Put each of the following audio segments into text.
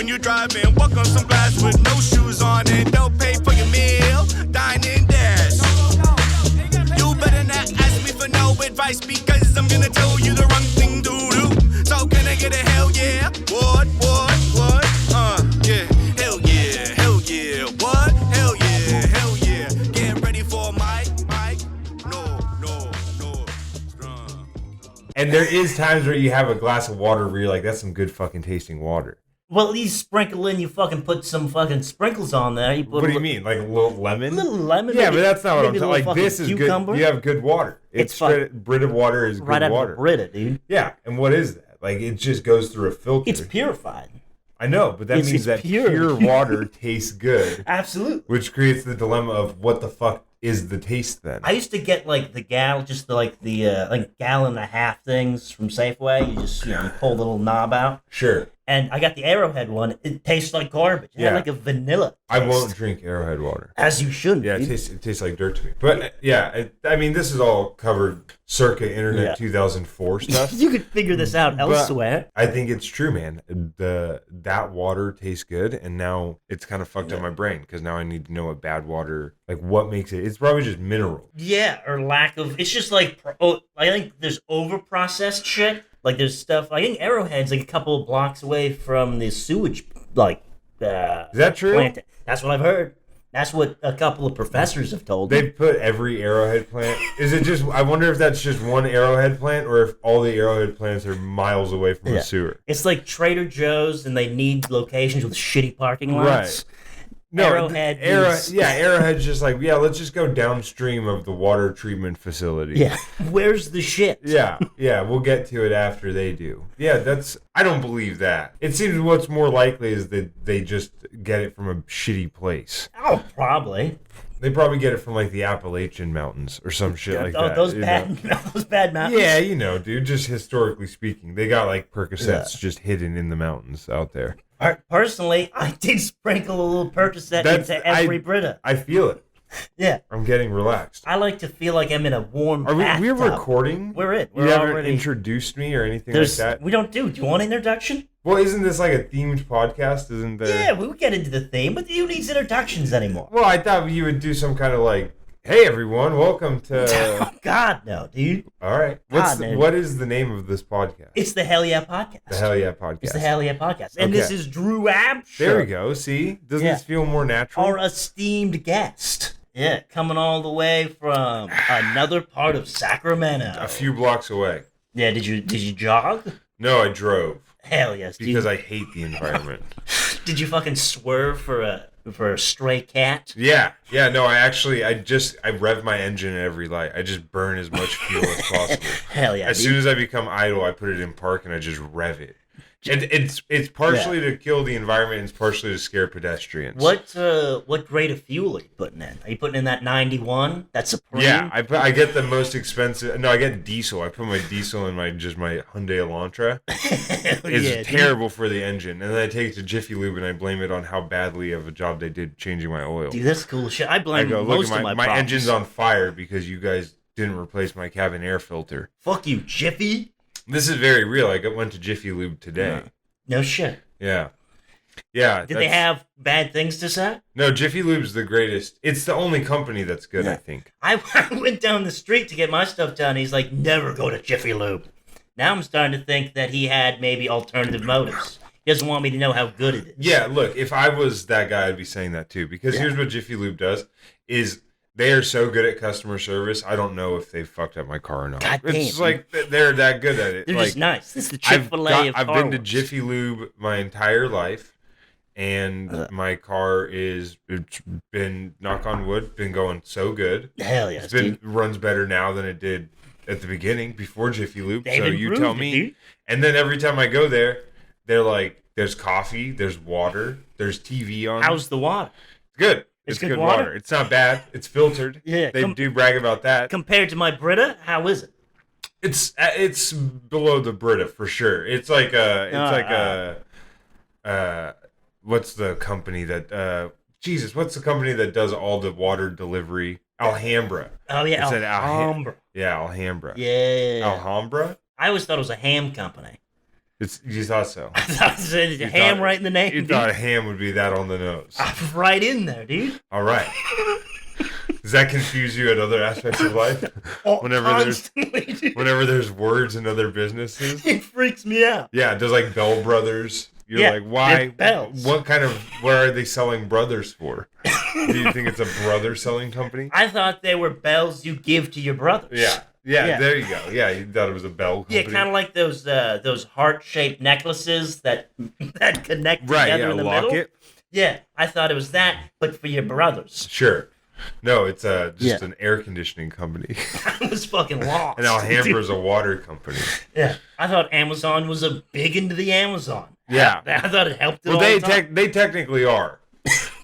when you drive in. Walk on some glass with no shoes on and don't pay for your meal. Dine and dash. You better not ask me for no advice because I'm gonna tell you the wrong thing to do. So can I get a hell yeah? What? Yeah. Hell yeah. Hell yeah. What? Hell yeah. Hell yeah. Get ready for Mike. No. And there is times where you have a glass of water where you're like, that's some good fucking tasting water. Well, at least sprinkle in, you fucking put some fucking sprinkles on there. What do you mean? Like a little lemon? A little lemon? Yeah, maybe, but that's not what I'm talking about. Like, this is cucumber. good. You have good water. It's Brita water is right good out water. Of Brita, dude. Yeah, and what is that? Like, it just goes through a filter. It's purified. I know, but that means that pure water tastes good. Absolutely. Which creates the dilemma of what the fuck is the taste then? I used to get like the gallon and a half things from Safeway. You just you pull the little knob out. Sure. And I got the Arrowhead one. It tastes like garbage. It had like a vanilla taste. I won't drink Arrowhead water. As you shouldn't. Yeah, it tastes like dirt to me. But I mean, this is all covered circa Internet 2004 stuff. You could figure this out elsewhere. I think it's true, man. That water tastes good, and now it's kind of fucked up my brain because now I need to know what bad water, like what makes it. It's probably just mineral. Yeah, or lack of. It's just like I think there's over-processed shit. Like there's stuff. I think Arrowhead's like a couple of blocks away from the sewage. Is that true? Plant. That's what I've heard. That's what a couple of professors have told me. They put every Arrowhead plant. Is it just? I wonder if that's just one Arrowhead plant, or if all the Arrowhead plants are miles away from the sewer. It's like Trader Joe's, and they need locations with shitty parking lots. Right. No, Arrowhead's just like, let's just go downstream of the water treatment facility. Yeah. Where's the shit? Yeah, we'll get to it after they do. Yeah, I don't believe that. It seems what's more likely is that they just get it from a shitty place. Oh, probably. They probably get it from like the Appalachian Mountains or some shit like that. Those bad mountains. Yeah, dude, just historically speaking. They got like Percocets just hidden in the mountains out there. Personally, I did sprinkle a little Percocet into every Brita. I feel it. Yeah. I'm getting relaxed. I like to feel like I'm in a warm bathtub. We're recording? We're in. You haven't introduced me or anything like that? We don't do. Do you want an introduction? Well, isn't this like a themed podcast? Isn't there? Yeah, we'll get into the theme, but who needs introductions anymore? Well, I thought you would do some kind of like, hey everyone, welcome to... Oh, God, no, dude. All right. What is the name of this podcast? It's the Hell Yeah Podcast. The Hell Yeah Podcast. It's the Hell Yeah Podcast. And this is Drew Absher. There we go. See? Doesn't this feel more natural? Our esteemed guest. Yeah, coming all the way from another part of Sacramento. A few blocks away. Yeah, did you jog? No, I drove. Hell yes. Because I hate the environment. Did you fucking swerve for a stray cat? Yeah. No, I rev my engine at every light. I just burn as much fuel as possible. Hell yeah. As soon as I become idle, I put it in park and I just rev it. And it's partially to kill the environment and it's partially to scare pedestrians. What grade of fuel are you putting in? Are you putting in that 91? That's Supreme? Yeah, I get the most expensive. No, I get diesel. I put my diesel in my Hyundai Elantra. It's terrible for the engine. And then I take it to Jiffy Lube and I blame it on how badly of a job they did changing my oil. Dude, that's cool shit. I blame most of my problems. Engine's on fire because you guys didn't replace my cabin air filter. Fuck you, Jiffy. This is very real. I went to Jiffy Lube today. No shit. Yeah. Did they have bad things to say? No, Jiffy Lube's the greatest. It's the only company that's good, I think. I went down the street to get my stuff done. He's like, never go to Jiffy Lube. Now I'm starting to think that he had maybe alternative motives. He doesn't want me to know how good it is. Yeah, look, if I was that guy, I'd be saying that too. Because here's what Jiffy Lube does, is they are so good at customer service, I don't know if they fucked up my car or not. God damn, it's like they're that good at it. They're just nice. This is the Chick-fil-A of car I've been to Jiffy Lube my entire life, and my car it's been, knock on wood, been going so good. Hell yeah, runs better now than it did at the beginning, before Jiffy Lube. So you tell me. Dude. And then every time I go there, they're like, there's coffee, there's water, there's TV on. How's the water? It's good. It's good water. It's not bad. It's filtered. Yeah, they do brag about that. Compared to my Brita, how is it? It's below the Brita for sure. It's like what's the company that what's the company that does all the water delivery? Alhambra. Oh yeah, Alhambra. Yeah, Alhambra. Yeah. Alhambra? I always thought it was a ham company. You thought so. I thought it said ham right in the name. You thought ham would be that on the nose. Right in there, dude. All right. Does that confuse you at other aspects of life? Whenever there's words in other businesses? It freaks me out. Yeah, does like Bell Brothers. You're like, why? Bells. What are they selling brothers for? Do you think it's a brother selling company? I thought they were bells you give to your brothers. Yeah, there you go. Yeah, you thought it was a bell company. Yeah, kind of like those heart-shaped necklaces that connect together in the middle. Locket. Yeah, I thought it was that, but for your brothers. Sure. No, it's just an air conditioning company. I was fucking lost. And Alhambra's a water company. Yeah, I thought Amazon was a big into the Amazon. Yeah, I thought it helped. They technically are,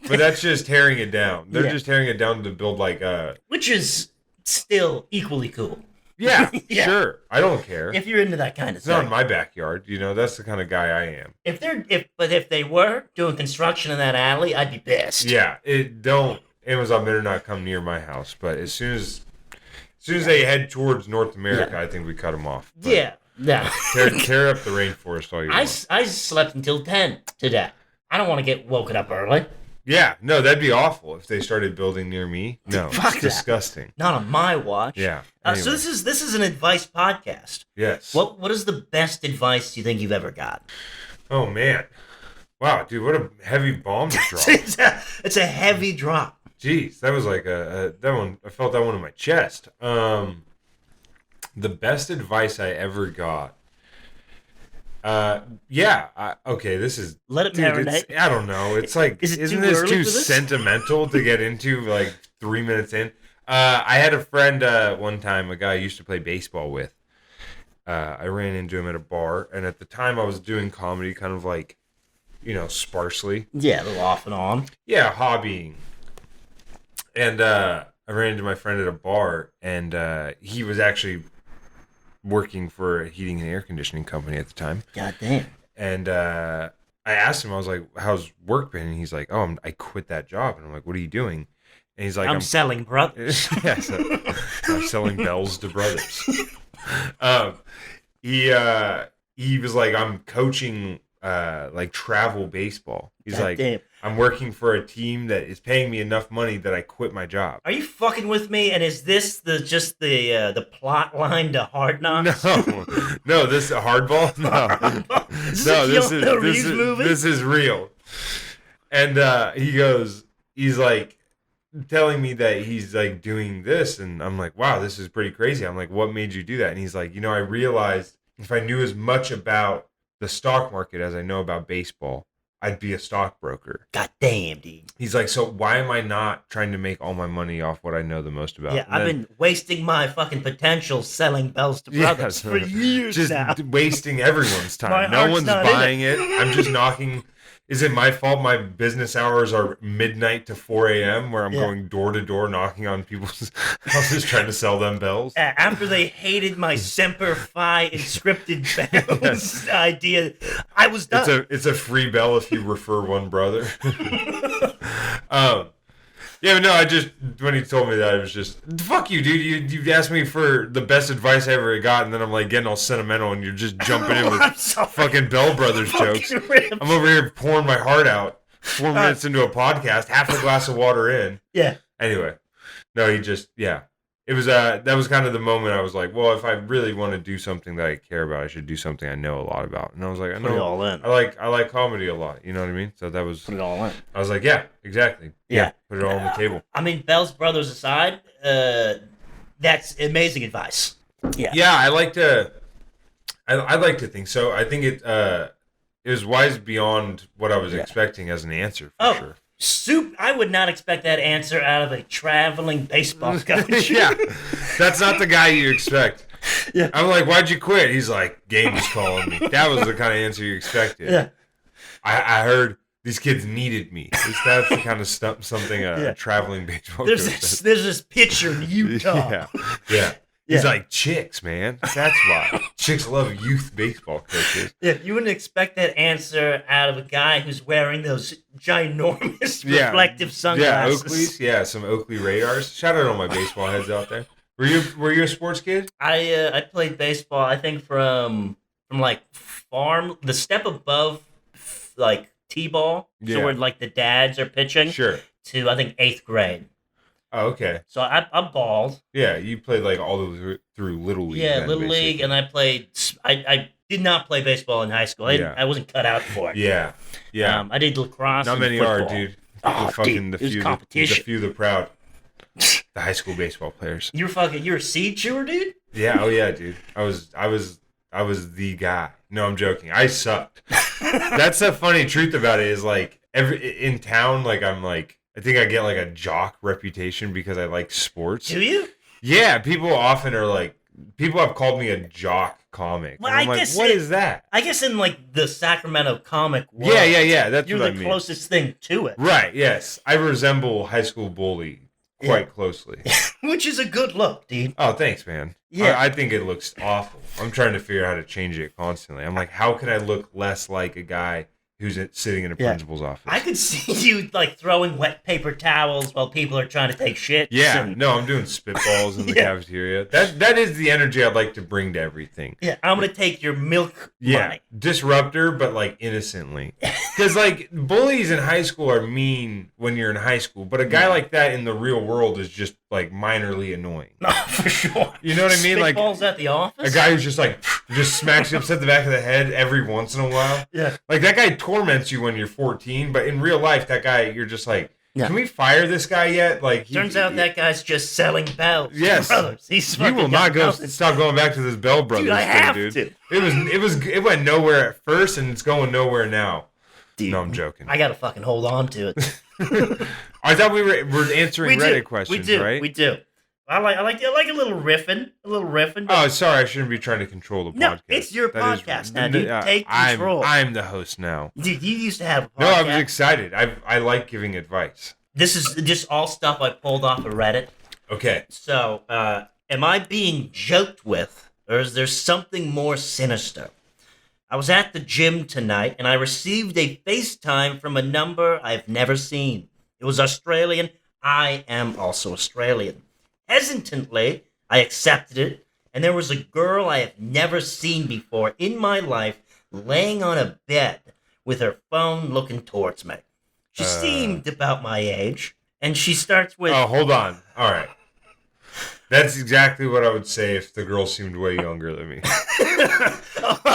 but that's just tearing it down. They're just tearing it down to build like which is still equally cool. Yeah, sure. I don't care if you're into that kind of stuff. It's not in my backyard. That's the kind of guy I am. If they were doing construction in that alley, I'd be pissed. Yeah, Amazon better not come near my house. But as soon as they head towards North America, I think we cut them off. But tear up the rainforest all you want. I slept until 10 today. I don't want to get woken up early. Yeah, no, that'd be awful if they started building near me. No, it's disgusting. Not on my watch. Yeah. Anyway. So this is an advice podcast. Yes. What is the best advice you think you've ever got? Oh man, wow, dude, what a heavy bomb to drop. It's a heavy drop. Jeez, that was like that one. I felt that one in my chest. The best advice I ever got. Okay, this is... Let it marinate. I don't know. It's like, isn't this too sentimental to get into like 3 minutes in? I had a friend one time, a guy I used to play baseball with. I ran into him at a bar, and at the time I was doing comedy kind of like, sparsely. Yeah, a little off and on. Yeah, hobbying. And I ran into my friend at a bar, and he was actually working for a heating and air conditioning company at the time. God damn. And I asked him, I was like, how's work been? And he's like, I quit that job. And I'm like, what are you doing? And he's like, I'm selling brothers. Yeah, I'm selling bells to brothers. He was like, I'm coaching like travel basebot. He's God like, damn. I'm working for a team that is paying me enough money that I quit my job. Are you fucking with me? And is this the plot line to Hard Knocks? No, this is Hardball. No, this is real. And he's like telling me that he's like doing this, and I'm like, wow, this is pretty crazy. I'm like, what made you do that? And he's like, I realized if I knew as much about the stock market as I know about baseball, I'd be a stockbroker. God damn, dude. He's like, so why am I not trying to make all my money off what I know the most about? Yeah, I've been wasting my fucking potential selling bells to brothers for years now. Just wasting everyone's time. No one's buying it. I'm just knocking. Is it my fault my business hours are midnight to 4 a.m. where I'm going door to door knocking on people's houses trying to sell them bells? After they hated my Semper Fi inscripted bells idea, I was done. It's a free bell if you refer one brother. Yeah, but no, when he told me that, it was just, fuck you, dude. You asked me for the best advice I ever got, and then I'm like getting all sentimental, and you're just jumping in with fucking Bell Brothers jokes. I'm over here pouring my heart out 4 minutes into a podcast, half a glass of water in. Yeah. Anyway, no, it was that was kind of the moment I was like, well, if I really want to do something that I care about, I should do something I know a lot about. And I was like, I know, put it all in. I like comedy a lot. You know what I mean? So that was put it all in. I was like, yeah, exactly. Yeah, put it all on the table. I mean, Bell's Brothers aside, that's amazing advice. Yeah. Yeah, I like to think so. I think it was wise beyond what I was expecting as an answer for sure. I would not expect that answer out of a traveling baseball coach. Yeah, that's not the guy you expect. Yeah. I'm like, why'd you quit? He's like, game was calling me. That was the kind of answer you expected. Yeah. I heard these kids needed me. That's the kind of something a traveling baseball coach says. There's this pitcher in Utah. Yeah. He's like, chicks, man. That's why. Chicks love youth baseball coaches. Yeah, you wouldn't expect that answer out of a guy who's wearing those ginormous reflective sunglasses. Yeah, Oakleys. Yeah, some Oakley radars. Shout out to all my baseball heads out there. Were you a sports kid? I played baseball, I think, from from like the step above like t-ball, so where like the dads are pitching, Sure. to I think 8th grade. Oh, okay. So I balled. Yeah, you played like all the way through Little League. Yeah, then, Little League, basically. and I played. I did not play baseball in high school. I wasn't cut out for it. Yeah. I did lacrosse. Not and many football. are, dude. Oh, Fucking dude, it was competition. The few, the proud. The high school baseball players. You're a seed chewer, dude. Yeah. Oh yeah, dude. I was the guy. No, I'm joking. I sucked. That's the funny truth about it is like in town, like I think I get like a jock reputation because I like sports. Do you? Yeah, people often are like, people have called me a jock comic. Well, and I'm I like, guess what is that? I guess in like the Sacramento comic world, Yeah. That's you're what the I mean. closest thing to it. Right, yes. I resemble high school bully quite closely. Which is a good look, dude. Oh, thanks, man. Yeah. I think it looks awful. I'm trying to figure out how to change it constantly. I'm like, how can I look less like a guy who's sitting in a principal's office? I could see you like throwing wet paper towels while people are trying to take shit. Yeah, no, I'm doing spitballs in the cafeteria. That is the energy I'd like to bring to everything. Yeah, I'm gonna take your milk money. Disruptor, but like innocently. Because like bullies in high school are mean when you're in high school, but a guy like that in the real world is just like minorly annoying. No, for sure. You know what I mean? Like spitballs at the office. a guy who's just like just smacks you upside the back of the head every once in a while. Yeah. Like that guy torments you when you're 14, but in real life, that guy you're just like, can we fire this guy yet? Like, turns out that guy's just selling bells. Yes, brothers. he will not stop going back to this Bell Brothers Dude, I have thing, dude. to. It went nowhere at first, and it's going nowhere now. Dude, no, I'm joking. I gotta fucking hold on to it. I thought we were answering Reddit questions, right? We do. I like a little riffing, Oh, sorry, I shouldn't be trying to control the podcast. No, it's your podcast now, dude. Take control. I'm the host now. Dude, you used to have a podcast. No, I was excited. I like giving advice. This is just all stuff I pulled off of Reddit. Okay. So, am I being joked with, or is there something more sinister? I was at the gym tonight, and I received a FaceTime from a number I've never seen. It was Australian. I am also Australian. Hesitantly, I accepted it, and there was a girl I have never seen before in my life laying on a bed with her phone looking towards me. She seemed about my age, and she starts with... Oh, hold on. All right. That's exactly what I would say if the girl seemed way younger than me.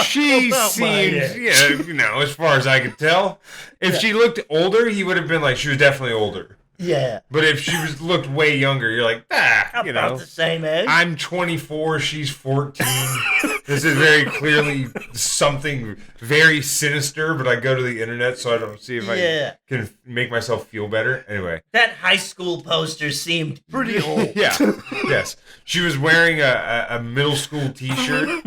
She seemed, as far as I could tell. If she looked older, he would have been like, she was definitely older. Yeah. But if she looked way younger, you're like, about the same age. I'm 24, she's 14. This is very clearly something very sinister, but I go to the internet so I don't see if I can make myself feel better. Anyway. That high school poster seemed pretty old. Yeah. Yes. She was wearing a middle school t-shirt.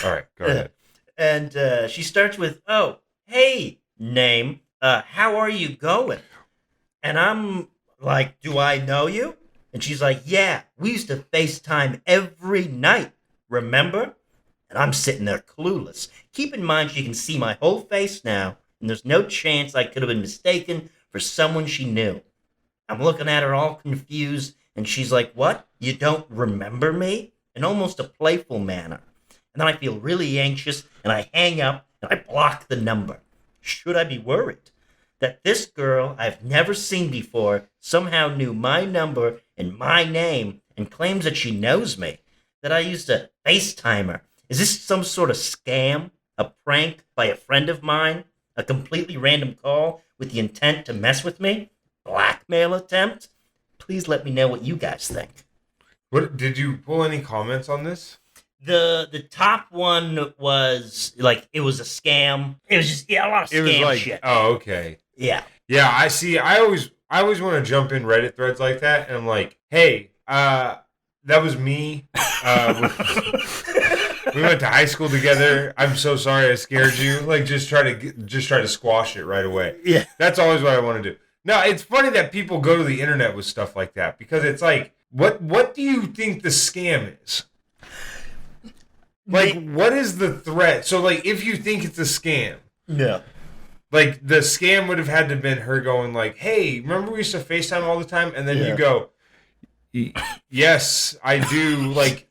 All right, go ahead. And she starts with, "Oh, hey, name, how are you going?" And I'm like, "Do I know you?" And she's like, "Yeah, we used to FaceTime every night, remember?" And I'm sitting there clueless. Keep in mind she can see my whole face now, and there's no chance I could have been mistaken for someone she knew. I'm looking at her all confused, and she's like, "What? You don't remember me?" In almost a playful manner. And then I feel really anxious, and I hang up, and I block the number. Should I be worried that this girl I've never seen before somehow knew my number and my name and claims that she knows me? That I used to FaceTime her? Is this some sort of scam? A prank by a friend of mine? A completely random call with the intent to mess with me? Blackmail attempt? Please let me know what you guys think. What did you pull any comments on this? The top one was like it was a scam. It was just a lot of scam shit. Oh, okay. Yeah. Yeah, I see. I always want to jump in Reddit threads like that, and I'm like, hey, that was me. We went to high school together. I'm so sorry I scared you. Like, just try to squash it right away. Yeah. That's always what I want to do. No, it's funny that people go to the internet with stuff like that because it's like, what do you think the scam is? Like, what is the threat? So, like, if you think it's a scam, no. Like, the scam would have had to have been her going like, hey, remember we used to FaceTime all the time? And then you go, yes, I do. Like,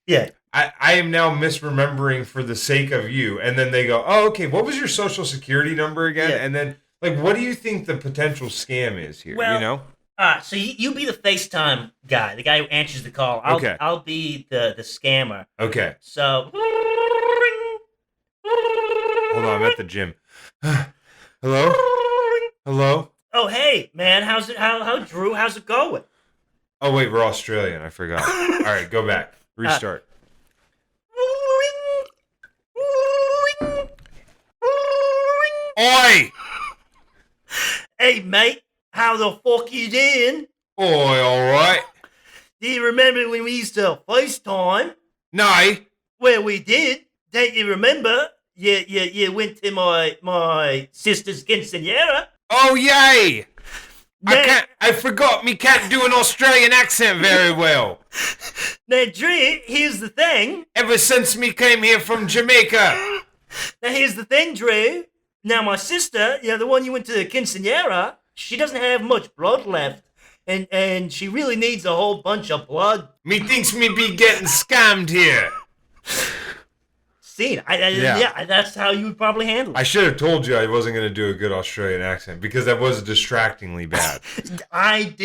yeah. I am now misremembering for the sake of you. And then they go, oh, okay, what was your social security number again? Yeah. And then, like, what do you think the potential scam is here, Well, you know? So you be the FaceTime guy, the guy who answers the call. Okay. I'll be the scammer. Okay. So. Hold on, I'm at the gym. Hello? Hello? Oh, hey, man, how's it? How Drew? How's it going? Oh, wait, we're Australian. I forgot. All right, go back. Restart. Oi! Hey, mate, how the fuck you doing? Oi, all right. Do you remember when we used to FaceTime? No. Well, we did. Don't you remember? You went to my sister's quinceañera. Oh, yay! Now, I forgot me can't do an Australian accent very well. now, Drew, here's the thing. Ever since me came here from Jamaica. Now, here's the thing, Drew. Now, my sister, the one you went to the quinceañera, she doesn't have much blood left. And she really needs a whole bunch of blood. Me thinks me be getting scammed here. See, that's how you would probably handle it. I should have told you I wasn't going to do a good Australian accent because that was distractingly bad. I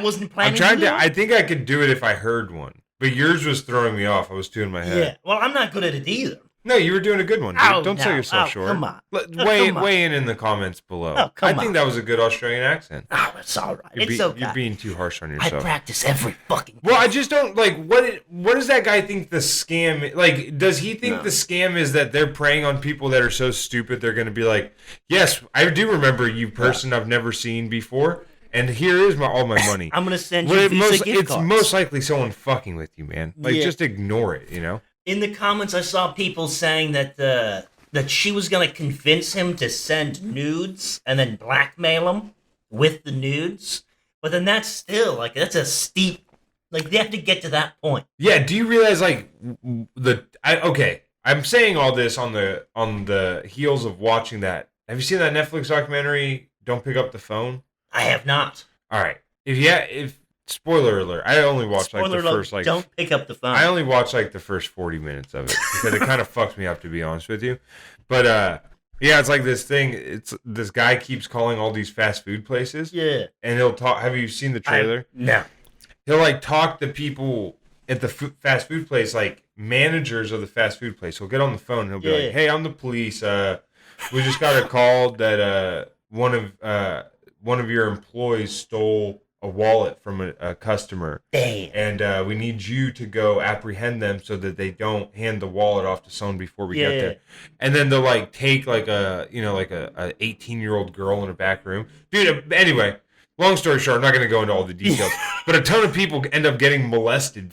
wasn't planning I'm trying to. I think I could do it if I heard one. But yours was throwing me off. I was two in my head. Yeah, well, I'm not good at it either. No, you were doing a good one, dude. Oh, Don't sell yourself short. Come on. Weigh in the comments below. Oh, come I think on. that was a good Australian accent. Oh, it's all right. It's okay. You're being too harsh on I yourself. practice every fucking. Well, I just don't like what does that guy think the scam? Like, does he think the scam is that they're preying on people that are so stupid they're going to be like, yes, I do remember you, person I've never seen before, and here is all my money. I'm gonna send you Visa gift it's cards. most likely someone fucking with you, man. Like, just ignore it, you know. In the comments, I saw people saying that that she was gonna convince him to send nudes and then blackmail him with the nudes. But then that's still that's a steep. Like, they have to get to that point. Yeah. Do you realize I'm saying all this on the heels of watching that. Have you seen that Netflix documentary? Don't Pick Up the Phone. I have not. All right. If spoiler alert, I only watched Spoiler the alert, first don't pick up the phone. I only watched the first 40 minutes of it because it kind of fucks me up, to be honest with you. But yeah, it's like this thing. It's this guy keeps calling all these fast food places. Yeah. And he'll talk. Have you seen the trailer? No. He'll talk to people at the fast food place, like managers of the fast food place. He'll get on the phone and he'll be like, "Hey, I'm the police. We just got a call that one of your employees stole a wallet from a customer. Damn. And we need you to go apprehend them so that they don't hand the wallet off to someone before we get there." And then they'll take a 18-year-old girl in a back room. Dude, anyway, long story short, I'm not going to go into all the details, but a ton of people end up getting molested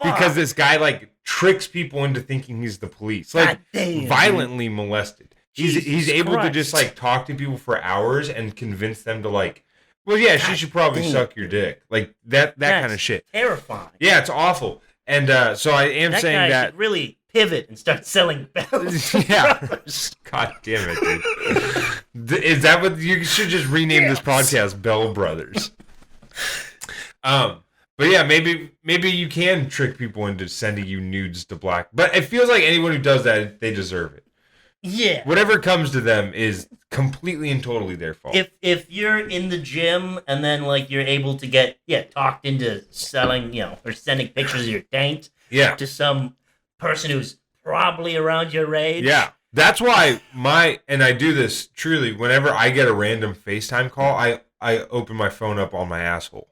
because this guy tricks people into thinking he's the police. Violently molested. He's able to just talk to people for hours and convince them to well, yeah, she should probably suck your dick. That kind of shit. Terrifying. Yeah, it's awful. And so I am that saying guy that. should really pivot and start selling bells. Yeah. God damn it, dude. Is that what you should just rename this podcast? Bell Brothers. But yeah, maybe you can trick people into sending you nudes to black. But it feels like anyone who does that, they deserve it. Yeah. Whatever comes to them is completely and totally their fault. If you're in the gym and then you're able to get talked into selling, or sending pictures of your taint to some person who's probably around your age. Yeah. That's why and I do this truly whenever I get a random FaceTime call, I open my phone up on my asshole.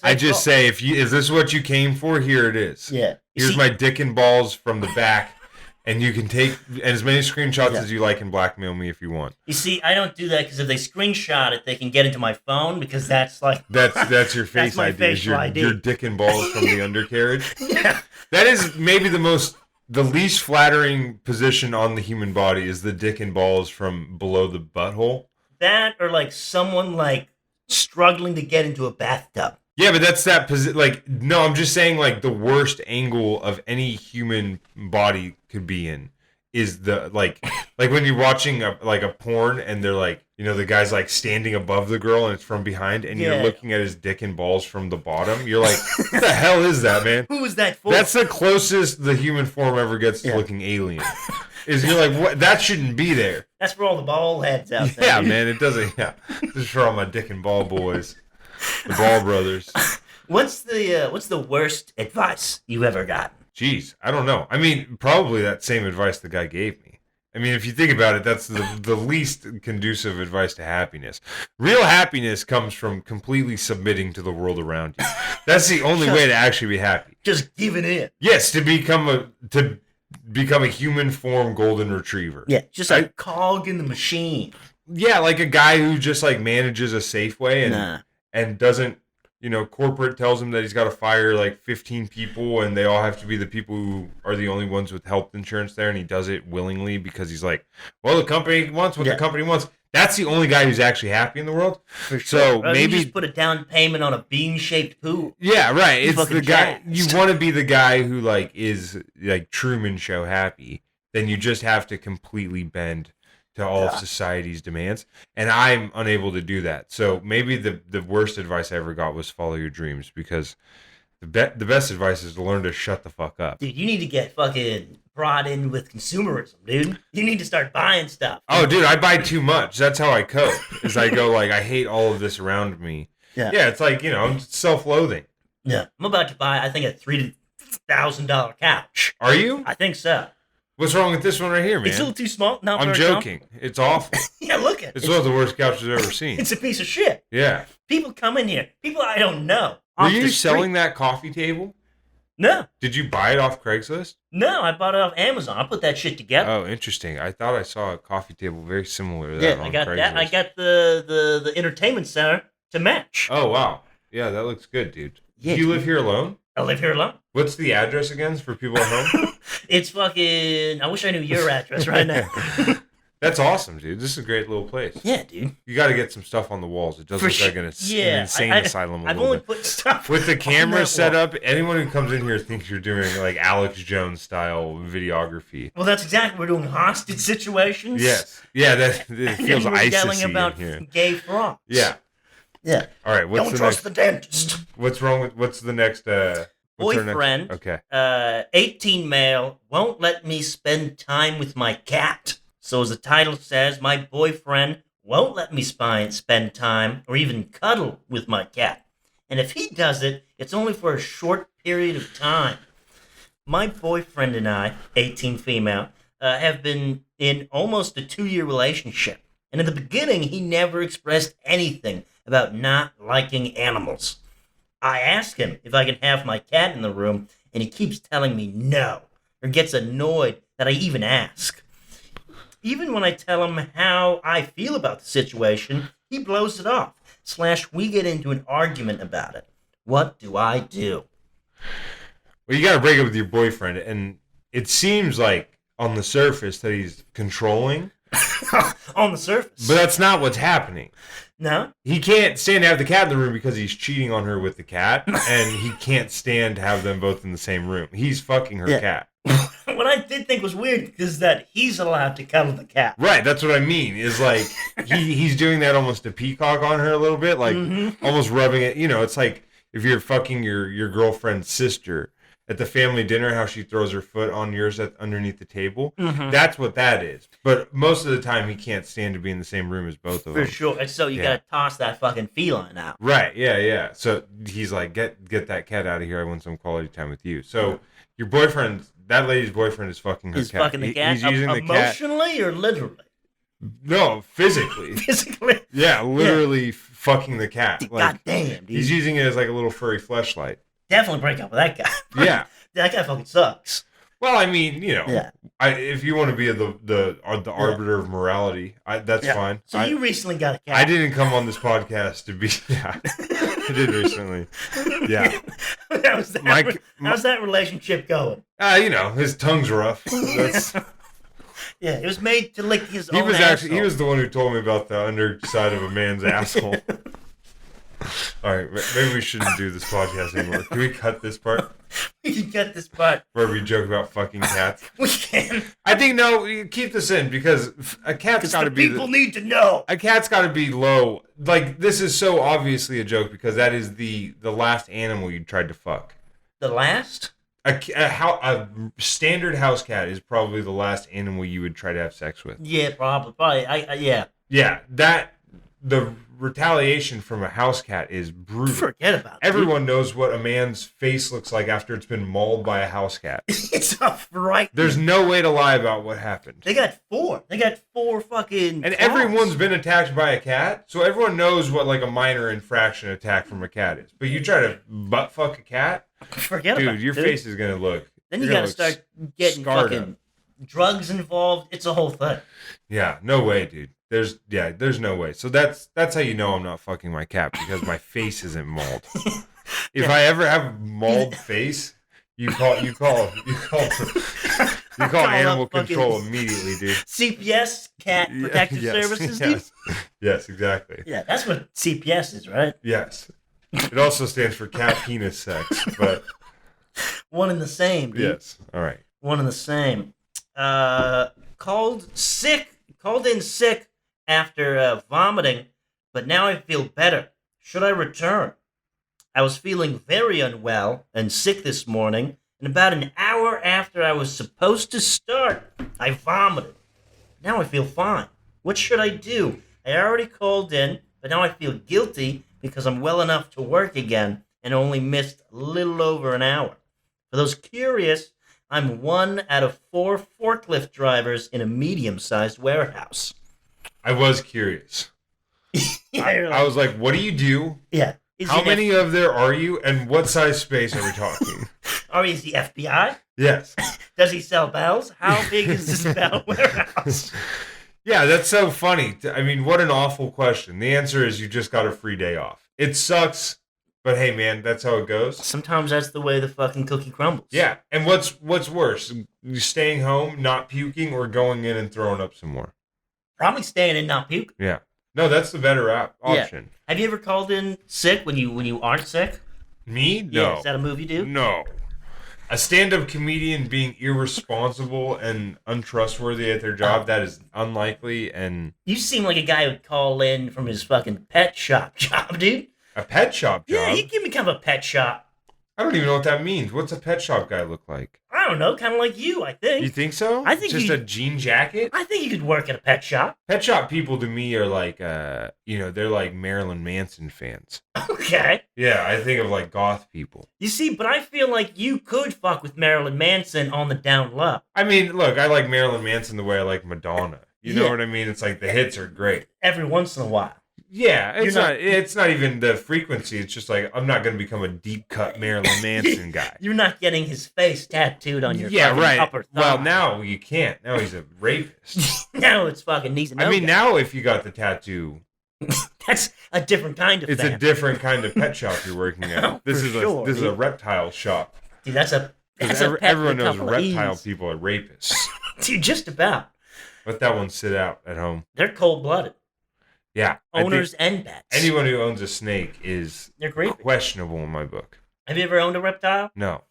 I just say, is this what you came for? Here it is. Yeah. Here's my dick and balls from the back. And you can take as many screenshots as you like and blackmail me if you want. You see, I don't do that because if they screenshot it, they can get into my phone because that's that's your face that's my ID. facial ID. Your dick and balls from the undercarriage. Yeah. That is maybe the least flattering position on the human body is the dick and balls from below the butthole. That or someone struggling to get into a bathtub. Yeah, but that's that position. No, I'm just saying the worst angle of any human body could be in is the like when you're watching a porn and they're like, you know, the guy's like standing above the girl and it's from behind and you're looking at his dick and balls from the bottom. You're like, what the hell is that, man? Who is that for? That's the closest the human form ever gets to looking alien. Is you're like, what? That shouldn't be there. That's for all the ball heads out there. Yeah, man, it doesn't. Yeah, this is for all my dick and ball boys, the Ball brothers. What's the worst advice you ever gotten? Jeez, I don't know. I mean, probably that same advice the guy gave me. I mean, if you think about it, that's the least conducive advice to happiness. Real happiness comes from completely submitting to the world around you. That's the only way to actually be happy. Just giving in. Yes, to become a human form golden retriever. Yeah, just a cog in the machine. Yeah, like a guy who just like manages a Safeway and doesn't. You know, corporate tells him that he's got to fire like 15 people and they all have to be the people who are the only ones with health insurance there. And he does it willingly because he's like, well, the company wants what the company wants. That's the only guy who's actually happy in the world. For sure. So maybe you just put a down payment on a bean-shaped pool. Yeah, right. It's the guy. Jazzed. You want to be the guy who like is like Truman Show happy. Then you just have to completely bend to all of society's demands, and I'm unable to do that. So maybe the worst advice I ever got was follow your dreams, because the best advice is to learn to shut the fuck up. Dude, you need to get fucking brought in with consumerism, dude. You need to start buying stuff. Oh, dude, I buy too much. That's how I cope. Is I go like, I hate all of this around me. Yeah, it's like, you know, I'm self-loathing. Yeah, I'm about to buy, I think, a $3,000 couch. Are you? I think so. What's wrong with this one right here, man? It's a little too small. Not I'm joking. It's awful. Yeah, look at it. It's one of the worst couches I've ever seen. It's a piece of shit. Yeah. People come in here. People I don't know. Were you selling that coffee table? No. Did you buy it off Craigslist? No, I bought it off Amazon. I put that shit together. Oh, interesting. I thought I saw a coffee table very similar to that on Craigslist. That. I got the entertainment center to match. Oh, wow. Yeah, that looks good, dude. Yeah, Do you live here alone? I live here alone. What's the address again for people at home? It's fucking... I wish I knew your address right now. That's awesome, dude. This is a great little place. Yeah, dude. You got to get some stuff on the walls. It does look like an insane asylum. I've only put stuff with the camera set up. Anyone who comes in here thinks you're doing like Alex Jones style videography. Well, that's exactly what we're doing. Hostage situations. Yes. Yeah. That it feels icy yelling about in here. Gay frogs. Yeah. Yeah. All right. Don't trust the dentist. What's wrong with? What's the next? Boyfriend. Okay. 18 male won't let me spend time with my cat. So as the title says, my boyfriend won't let me spend time or even cuddle with my cat. And if he does it, it's only for a short period of time. My boyfriend and I, 18 female, have been in almost a 2-year relationship. And in the beginning, he never expressed anything about not liking animals. I ask him if I can have my cat in the room, and he keeps telling me no, or gets annoyed that I even ask. Even when I tell him how I feel about the situation, he blows it off. / we get into an argument about it. What do I do? Well, you got to break up with your boyfriend, and it seems like on the surface that he's controlling. On the surface. But that's not what's happening. No? He can't stand to have the cat in the room because he's cheating on her with the cat, and he can't stand to have them both in the same room. He's fucking her cat. What I did think was weird is that he's allowed to cuddle the cat. Right, that's what I mean. Is like he's doing that almost to peacock on her a little bit, like almost rubbing it. You know, it's like if you're fucking your girlfriend's sister at the family dinner, how she throws her foot on yours underneath the table. Mm-hmm. That's what that is. But most of the time, he can't stand to be in the same room as both of them. For sure. So you gotta toss that fucking feline out. Right. Yeah. So he's like, get that cat out of here. I want some quality time with you. So your boyfriend, that lady's boyfriend, is fucking her cat. He's fucking the cat. He's using the cat emotionally or literally? No, physically. Physically. Yeah, literally fucking the cat. God damn, dude. He's using it as like a little furry fleshlight. Definitely break up with that guy. Yeah. That guy fucking sucks. Well, I mean, you know, if you want to be the arbiter of morality, that's fine. So you recently got a cat. I didn't come on this podcast to be. Yeah, I did recently. Yeah. How's that relationship going? You know, his tongue's rough. That's. Yeah, it was made to lick his own asshole. He was the one who told me about the underside of a man's asshole. All right, maybe we shouldn't do this podcast anymore. Can we cut this part We can cut this part. where we joke about fucking cats? We can. I think no, you keep this in because a cat's got to be. People need to know. A cat's got to be low. Like this is so obviously a joke because that is the last animal you tried to fuck. The last? A standard house cat is probably the last animal you would try to have sex with. Yeah, probably. Yeah. Yeah, the retaliation from a house cat is brutal. Forget about it. Everyone knows what a man's face looks like after it's been mauled by a house cat. It's a fright. There's no way to lie about what happened. They got four. They got four fucking. And claws. everyone's been attacked by a cat, so everyone knows what like a minor infraction attack from a cat is. But you try to butt fuck a cat, Forget about it. dude, your face is gonna look. Then you gotta start getting fucking drugs involved. It's a whole thing. Yeah, no way, dude. There's no way. So that's how you know I'm not fucking my cat because my face isn't mauled. If I ever have a mauled face, you call animal control immediately, dude. CPS, Cat Protective Services, dude. Yes, exactly. Yeah, that's what CPS is, right? Yes. It also stands for cat penis sex, but one and the same, dude. yes. All right. One and the same. Called in sick after vomiting, but now I feel better. Should I return? I was feeling very unwell and sick this morning, and about an hour after I was supposed to start, I vomited. Now I feel fine. What should I do? I already called in, but now I feel guilty because I'm well enough to work again and only missed a little over an hour. For those curious, I'm 1 out of 4 forklift drivers in a medium-sized warehouse. I was curious. I was like, what do you do? Yeah. How many of there are you, and what size space are we talking? Or is he FBI? Yes. Does he sell bells? How big is this bell warehouse? Yeah, that's so funny. I mean, what an awful question. The answer is you just got a free day off. It sucks, but hey, man, that's how it goes. Sometimes that's the way the fucking cookie crumbles. Yeah, and what's worse? You staying home, not puking, or going in and throwing up some more? Probably staying in, not puke. Yeah. No, that's the better option. Yeah. Have you ever called in sick when you aren't sick? Me? No. Yeah, is that a move you do? No. A stand-up comedian being irresponsible and untrustworthy at their job, that is unlikely. And you seem like a guy who'd call in from his fucking pet shop job, dude. a pet shop job? Yeah, you give me kind of a pet shop. I don't even know what that means. What's a pet shop guy look like? I don't know, kind of like you, I think. You think so? I think just a jean jacket? I think you could work at a pet shop. Pet shop people to me are like, they're like Marilyn Manson fans. Okay. Yeah, I think of like goth people. You see, but I feel like you could fuck with Marilyn Manson on the down low. I mean, look, I like Marilyn Manson the way I like Madonna. You know Yeah. what I mean? It's like the hits are great. Every once in a while. Yeah, You're it's not even the frequency. It's just like I'm not going to become a deep cut Marilyn Manson guy. You're not getting his face tattooed on your Yeah, fucking right. upper thigh. Well, now you can't. Now he's a rapist. Now it's fucking knees and I mean, now if you got the tattoo, that's a different kind of it's fan. a different kind of pet shop you're working at. Oh, This for is sure, this is dude. a reptile shop. Dude, that's a pet Everyone with a knows couple of reptile E's. people are rapists. Dude, just about. Let that one sit out at home. They're cold-blooded. Yeah, I think Owners and pets. anyone who owns a snake is They're great. questionable in my book. Have you ever owned a reptile? No.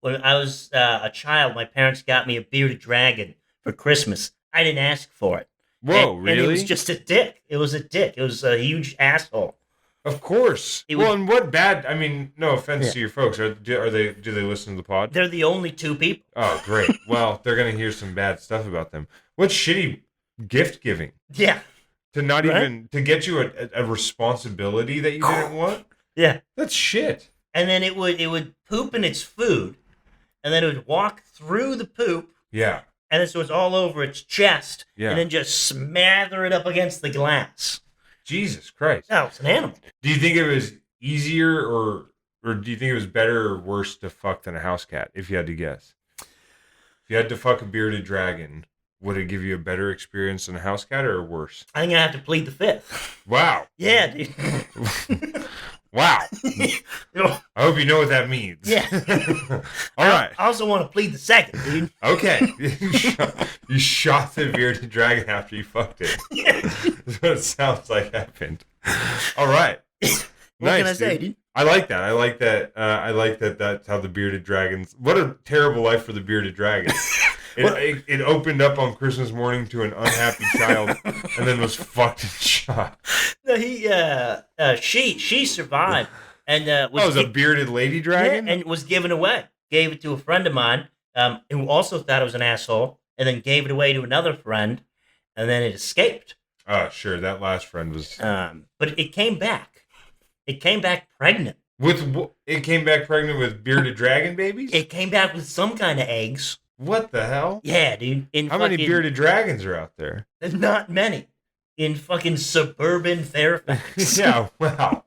When I was a child, my parents got me a bearded dragon for Christmas. I didn't ask for it. Whoa, And really? it was just a dick. It was a dick. It was a huge asshole. Of course. It Well, was- and what bad? I mean, no offense Yeah. to your folks. Do they listen to the pod? They're the only two people. Oh, great. Well, they're gonna hear some bad stuff about them. What shitty gift giving Yeah. to not Right? even to get you a responsibility that you didn't want. Yeah. That's shit. And then it would poop in its food, and then it would walk through the poop, Yeah. and then so it's all over its chest, Yeah. and then just smother it up against the glass. Jesus Christ. No, it's an animal. Do you think it was easier or do you think it was better or worse to fuck than a house cat? If you had to guess, if you had to fuck a bearded dragon, would it give you a better experience than a house cat or worse? I think I have to plead the fifth. Wow. Yeah, dude. Wow. You know, I hope you know what that means. Yeah. All right. I also want to plead the second, dude. Okay. You shot the bearded dragon after you fucked it. That's what it sounds like happened. All right. What can I Nice, say, dude. dude? I like that. I like that. I like that. That's how the bearded dragons. What a terrible life for the bearded dragon. It opened up on Christmas morning to an unhappy child, and then was fucked and shot. No, she survived, and Was a bearded lady dragon. and was given away. Gave it to a friend of mine, who also thought it was an asshole, and then gave it away to another friend, and then it escaped. Oh, sure. That last friend was. But it came back. It came back pregnant. It came back pregnant with bearded dragon babies. It came back with some kind of eggs. What the hell? Yeah, dude. How many bearded dragons are out there? Not many. In fucking suburban Fairfax. Yeah, wow.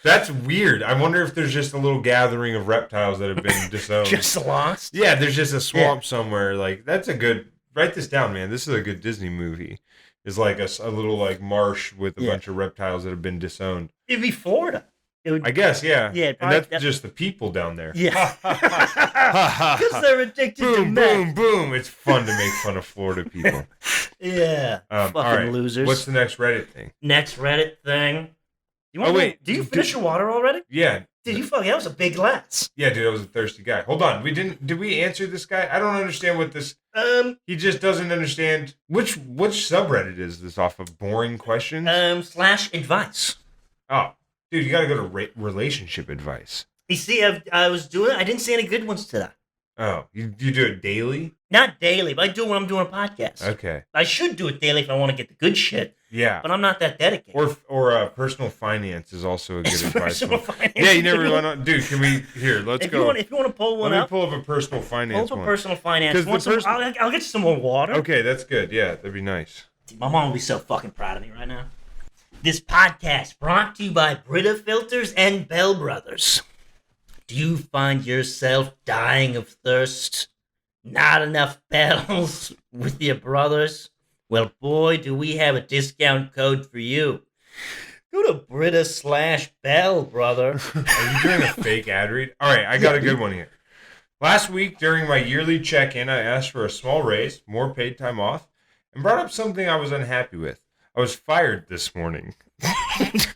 That's weird. I wonder if there's just a little gathering of reptiles that have been disowned. Just lost? Yeah, there's just a swamp somewhere. Like, that's a good... Write this down, man. This is a good Disney movie. It's like a little, like, marsh with a bunch of reptiles that have been disowned. It'd be Florida. I guess, yeah. Yeah, and that's just the people down there. Yeah. Because they're addicted to boom, meth. boom, boom. It's fun to make fun of Florida people. Yeah. All Fucking right. losers. What's the next Reddit thing? Next Reddit thing? Wait. Did you finish your water already? Yeah. Did you fucking... That was a big glass. Yeah, dude, I was a thirsty guy. Hold on. Did we answer this guy? I don't understand what this... He just doesn't understand... Which subreddit is this off of? Boring Questions? /advice. Oh. Dude, you gotta go to relationship advice. You see, I didn't see any good ones today. Oh, you do it daily? Not daily, but I do it when I'm doing a podcast. Okay. I should do it daily if I want to get the good shit. Yeah. But I'm not that dedicated. Or personal finance is also a good advice. Personal finance. Yeah, you never went on. Dude, can we... Here, let's go. If you want to pull one Let up. me pull up a personal finance Pull up one. a personal finance. I'll get you some more water. Okay, that's good. Yeah, that'd be nice. My mom will be so fucking proud of me right now. This podcast brought to you by Brita Filters and Bell Brothers. Do you find yourself dying of thirst? Not enough bells with your brothers? Well, boy, do we have a discount code for you. Go to Brita/Bell, brother. Are you doing a fake ad read? All right, I got a good one here. Last week, during my yearly check-in, I asked for a small raise, more paid time off, and brought up something I was unhappy with. I was fired this morning.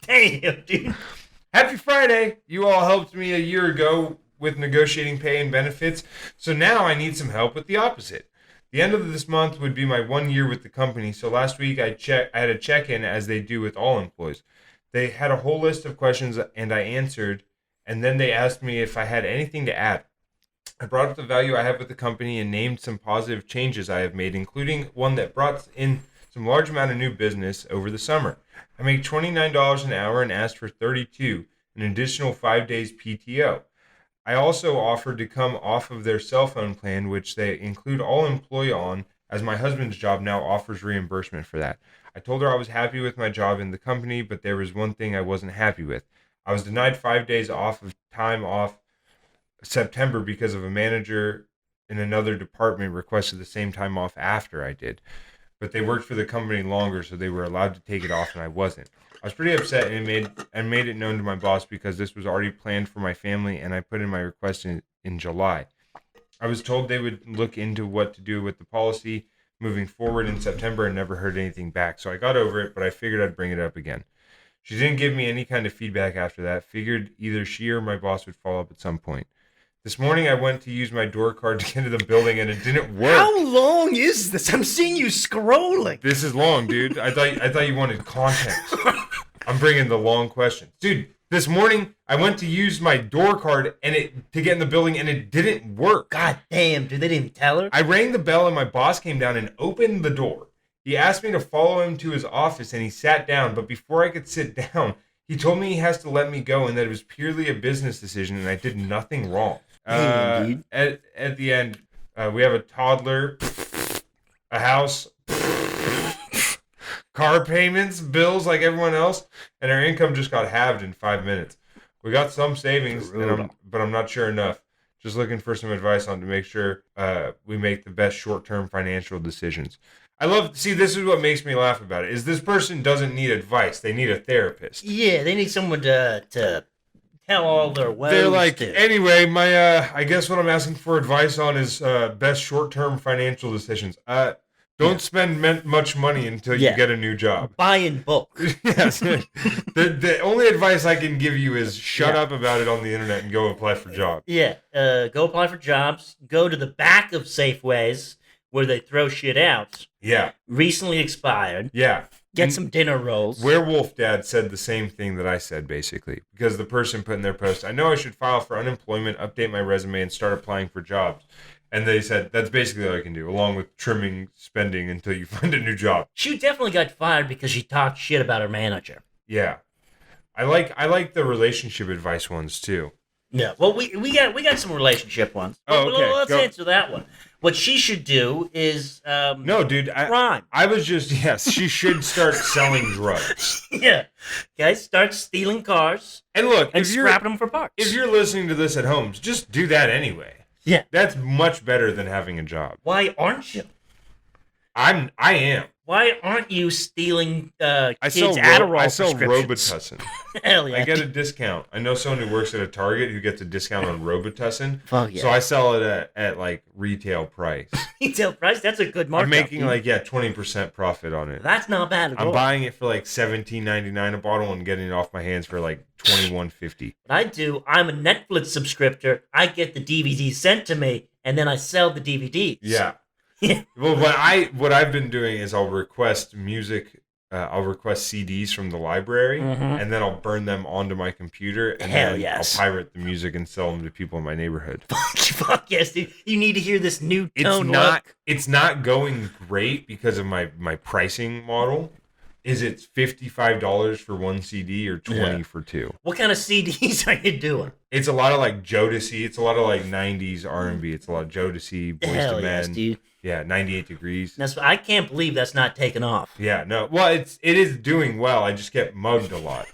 Damn, dude. Happy Friday! You all helped me a year ago with negotiating pay and benefits, so now I need some help with the opposite. The end of this month would be my 1 year with the company, so last week I had a check-in as they do with all employees. They had a whole list of questions and I answered, and then they asked me if I had anything to add. I brought up the value I have with the company and named some positive changes I have made, including one that brought in some large amount of new business over the summer. I make $29 an hour and asked for $32, an additional 5 days PTO. I also offered to come off of their cell phone plan, which they include all employee on, as my husband's job now offers reimbursement for that. I told her I was happy with my job in the company, but there was one thing I wasn't happy with. I was denied 5 days off of time off September because of a manager in another department requested the same time off after I did. But they worked for the company longer, so they were allowed to take it off, and I wasn't. I was pretty upset and made it known to my boss because this was already planned for my family, and I put in my request in July. I was told they would look into what to do with the policy moving forward in September and never heard anything back, so I got over it, but I figured I'd bring it up again. She didn't give me any kind of feedback after that. Figured either she or my boss would follow up at some point. This morning I went to use my door card to get into the building and it didn't work. How long is this? I'm seeing you scrolling. This is long, dude. I thought you wanted content. I'm bringing the long questions. Dude, this morning I went to use my door card to get in the building and it didn't work. God damn, dude, they didn't even tell her? I rang the bell and my boss came down and opened the door. He asked me to follow him to his office and he sat down, but before I could sit down, he told me he has to let me go and that it was purely a business decision and I did nothing wrong. Damn, dude. At the end, we have a toddler, a house, car payments, bills like everyone else, and our income just got halved in 5 minutes. We got some savings, but I'm not sure enough. Just looking for some advice on to make sure we make the best short-term financial decisions. This is what makes me laugh about it, is this person doesn't need advice. They need a therapist. Yeah, they need someone to tell all their woes. They're like, anyway, I guess what I'm asking for advice on is best short-term financial decisions. Don't spend much money until you get a new job. Buy in bulk. Yes. The only advice I can give you is shut up about it on the internet and go apply for jobs. Yeah. Go apply for jobs. Go to the back of Safeways where they throw shit out. Yeah. Recently expired. Yeah. Get some dinner rolls. Werewolf Dad said the same thing that I said, basically. Because the person put in their post, I know I should file for unemployment, update my resume, and start applying for jobs. And they said, that's basically all I can do, along with trimming spending until you find a new job. She definitely got fired because she talked shit about her manager. Yeah. I like the relationship advice ones, too. Yeah, well, we got some relationship ones. Oh, okay. Let's answer that one. What she should do is no, dude. crime. I was just she should start selling drugs. Yeah, guys, start stealing cars And look, and scrapping them for parts. If you're listening to this at home, just do that anyway. Yeah, that's much better than having a job. Why aren't you? I am. Why aren't you stealing kids' Adderall I sell prescriptions? Robitussin. Hell yeah. I get a discount. I know someone who works at a Target who gets a discount on Robitussin. Fuck yeah. So I sell it at like retail price. Retail price? That's a good markup. I'm making 20% profit on it. That's not bad at all. I'm buying it for like $17.99 a bottle and getting it off my hands for like $21.50. What I do, I'm a Netflix subscriptor. I get the DVDs sent to me, and then I sell the DVDs. Yeah. Yeah. Well, what I've been doing is I'll request music. I'll request CDs from the library, and then I'll burn them onto my computer, and then I'll pirate the music and sell them to people in my neighborhood. Fuck yes, dude! You need to hear this new tone. It's not going great because of my pricing model. Is it's $55 for one CD or $20 for two? What kind of CDs are you doing? It's a lot of like Jodeci. It's a lot of like '90s R&B. It's a lot of Jodeci, Boyz II Men. Yes, dude. Yeah, 98 Degrees. I can't believe that's not taken off. Yeah, no. Well, it is doing well. I just get mugged a lot.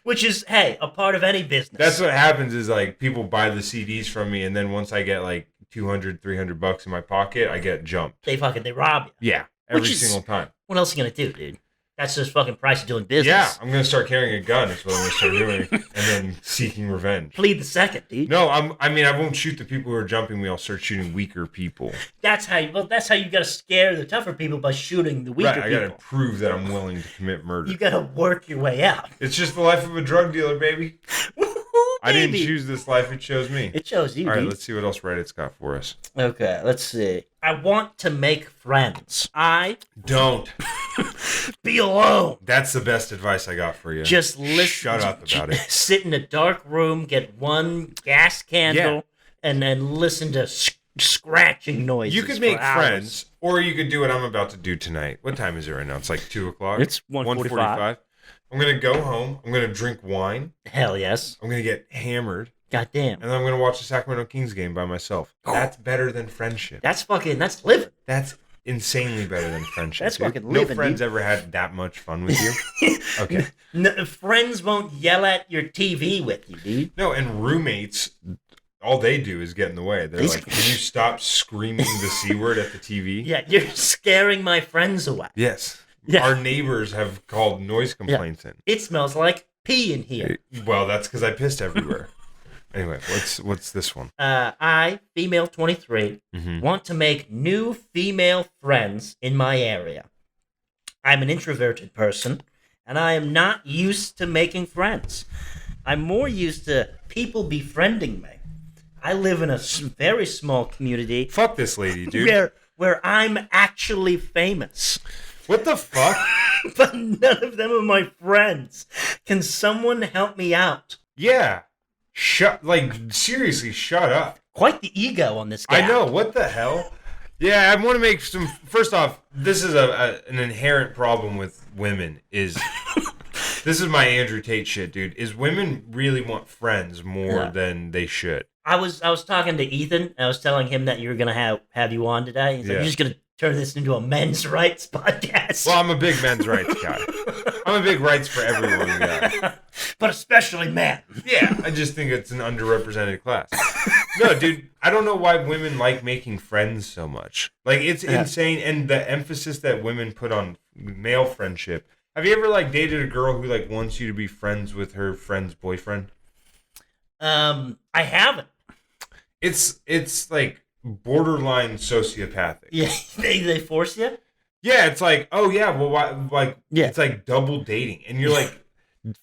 Which is, hey, a part of any business. That's what happens is like people buy the CDs from me, and then once I get like $200-$300 in my pocket, I get jumped. They rob you. Yeah, every single time. What else are you gonna do, dude? That's just fucking price of doing business. Yeah, I'm going to start carrying a gun is what I'm going to start doing, and then seeking revenge. Plead the second, dude. No, I won't shoot the people who are jumping me. I'll start shooting weaker people. That's how you got to scare the tougher people by shooting the weaker people. I got to prove that I'm willing to commit murder. You got to work your way out. It's just the life of a drug dealer, baby. I didn't choose this life. It chose me. It chose you, All right, dude. let's see what else Reddit's got for us. Okay, let's see. I want to make friends. Don't. Be alone. That's the best advice I got for you. Just listen. Shut up about it. Sit in a dark room, get one gas candle, and then listen to scratching noises. You could make friends, or you could do what I'm about to do tonight. What time is it right now? It's like 2 o'clock. It's 1:45. I'm going to go home. I'm going to drink wine. Hell yes. I'm going to get hammered. Goddamn. And then I'm going to watch the Sacramento Kings game by myself. That's better than friendship. That's living. That's insanely better than friendship. That's fucking living. No friends dude. ever had that much fun with you? Okay. No, friends won't yell at your TV with you, dude. No, and roommates, all they do is get in the way. They're like, can you stop screaming the C word at the TV? Yeah, you're scaring my friends away. Yes. Yeah. Our neighbors have called noise complaints in. It smells like pee in here. Well, that's because I pissed everywhere. Anyway, what's this one? I, female 23, want to make new female friends in my area. I'm an introverted person, and I am not used to making friends. I'm more used to people befriending me. I live in a very small community. Fuck this lady, dude. Where I'm actually famous. What the fuck? But none of them are my friends. Can someone help me out? Yeah. Seriously, shut up. Quite the ego on this guy. I know. What the hell? Yeah, I want to make some... First off, this is an inherent problem with women is... This is my Andrew Tate shit, dude. Is women really want friends more than they should. I was talking to Ethan, and I was telling him that you were going to have you on today. He's like, you're just going to turn this into a men's rights podcast. Well, I'm a big men's rights guy. I'm a big rights for everyone guy. But especially men. Yeah, I just think it's an underrepresented class. No, dude, I don't know why women like making friends so much. Like, it's insane, and the emphasis that women put on male friendship. Have you ever, dated a girl who, wants you to be friends with her friend's boyfriend? I haven't. It's borderline sociopathic. Yeah, they force you? Yeah, it's like, oh yeah, well, why, like, Yeah. it's like double dating, and you're like,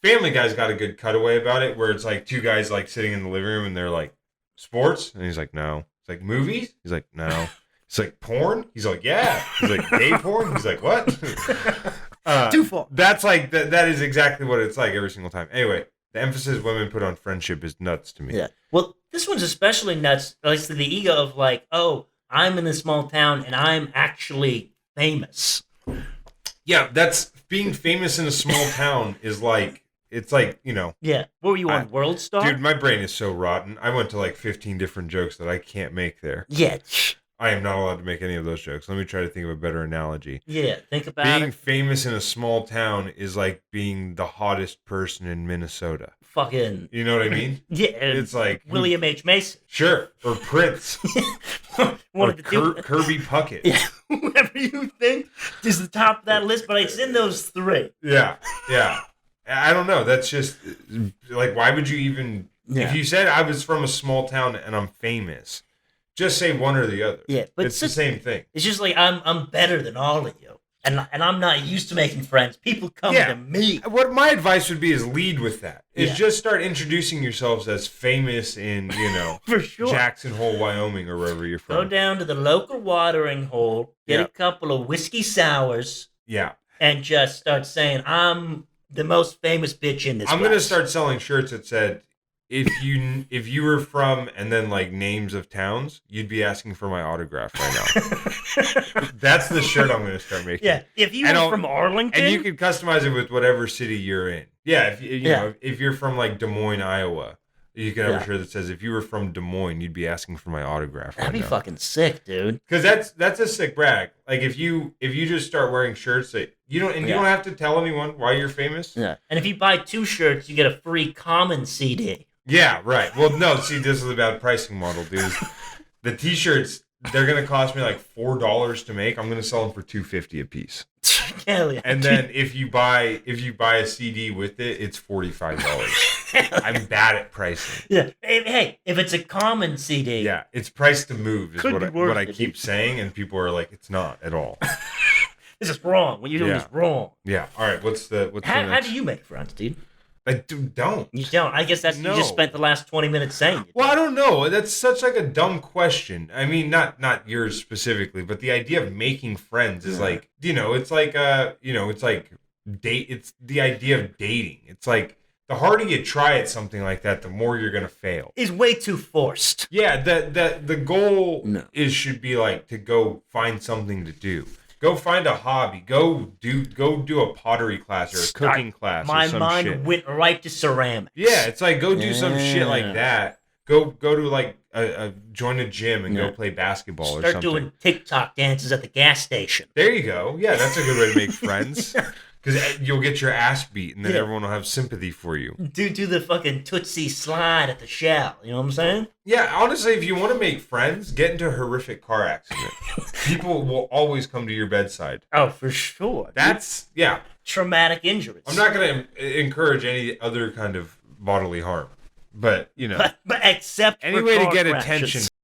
Family Guy's got a good cutaway about it, where it's like two guys like sitting in the living room, and they're like, sports, and he's like, no. It's like movies. He's like, no. It's like porn. He's like, yeah. He's like, gay porn. He's like, what? Too far. That's like that is exactly what it's like every single time. Anyway, the emphasis women put on friendship is nuts to me. Yeah. Well, this one's especially nuts. Like the ego of like, oh, I'm in this small town and I'm actually famous. Yeah, that's being famous in a small town is like, it's like, you know. Yeah. What were you on, World Star? Dude, my brain is so rotten. I went to like 15 different jokes that I can't make there. Yeah. I am not allowed to make any of those jokes. Let me try to think of a better analogy. Yeah, think about Being it. famous in a small town is like being the hottest person in Minnesota. Fucking. You know what I mean? Yeah. It's like William H. Mason. Sure, or Prince, or Kirby Puckett. Yeah, whoever you think is the top of that list, but it's in those three. Yeah. I don't know. That's just like, why would you even? Yeah. If you said I was from a small town and I'm famous, just say one or the other. Yeah, but it's the same thing. It's just like I'm better than all of you, and I'm not used to making friends. People come to me. What my advice would be is lead with that. Is just start introducing yourselves as famous in, For sure. Jackson Hole, Wyoming, or wherever you're from. Go down to the local watering hole, get a couple of whiskey sours, and just start saying, I'm the most famous bitch in this. I'm gonna start selling shirts that said, if you were from, and then like names of towns, you'd be asking for my autograph right now. That's the shirt I'm gonna start making. Yeah, if you were from Arlington, and you can customize it with whatever city you're in. Yeah, if you know, if you're from like Des Moines, Iowa, you can have a shirt that says, if you were from Des Moines, you'd be asking for my autograph. That'd be fucking sick, dude. Because that's a sick brag. Like if you just start wearing shirts that you don't have to tell anyone why you're famous. Yeah, and if you buy 2 shirts, you get a free Common CD. Yeah, right. Well, no, see, this is about pricing model, dude. The t-shirts, they're gonna cost me like $4 to make. I'm gonna sell them for $2.50 a piece. Hell yeah. And then if you buy a CD with it, it's $45. I'm bad at pricing. Yeah. Hey, if it's a Common CD. Yeah, it's price to move is Could be what I worth it, keep saying, and people are like, it's not at all. This is wrong. What you're doing is wrong. Yeah. All right. What's the how do you make friends, dude? I don't. You don't. I guess you just spent the last 20 minutes saying it. Well, I don't know. That's such like a dumb question. I mean, not yours specifically, but the idea of making friends is like, it's like it's like it's the idea of dating. It's like the harder you try at something like that, the more you're gonna fail. It's way too forced. Yeah, the goal should be like to go find something to do. Go find a hobby. Go do a pottery class or a cooking class. My or some mind shit. went right to ceramics. Yeah, it's like go do some shit like that. Go to like join a gym and go play basketball or something. Start doing TikTok dances at the gas station. There you go. Yeah, that's a good way to make friends. Because you'll get your ass beat, and then everyone will have sympathy for you. Do the fucking Tootsie slide at the Shell. You know what I'm saying? Yeah, honestly, if you want to make friends, get into a horrific car accident. People will always come to your bedside. Oh, for sure. That's, traumatic injuries. I'm not going to encourage any other kind of bodily harm. But, But except any for way to car get crashes. attention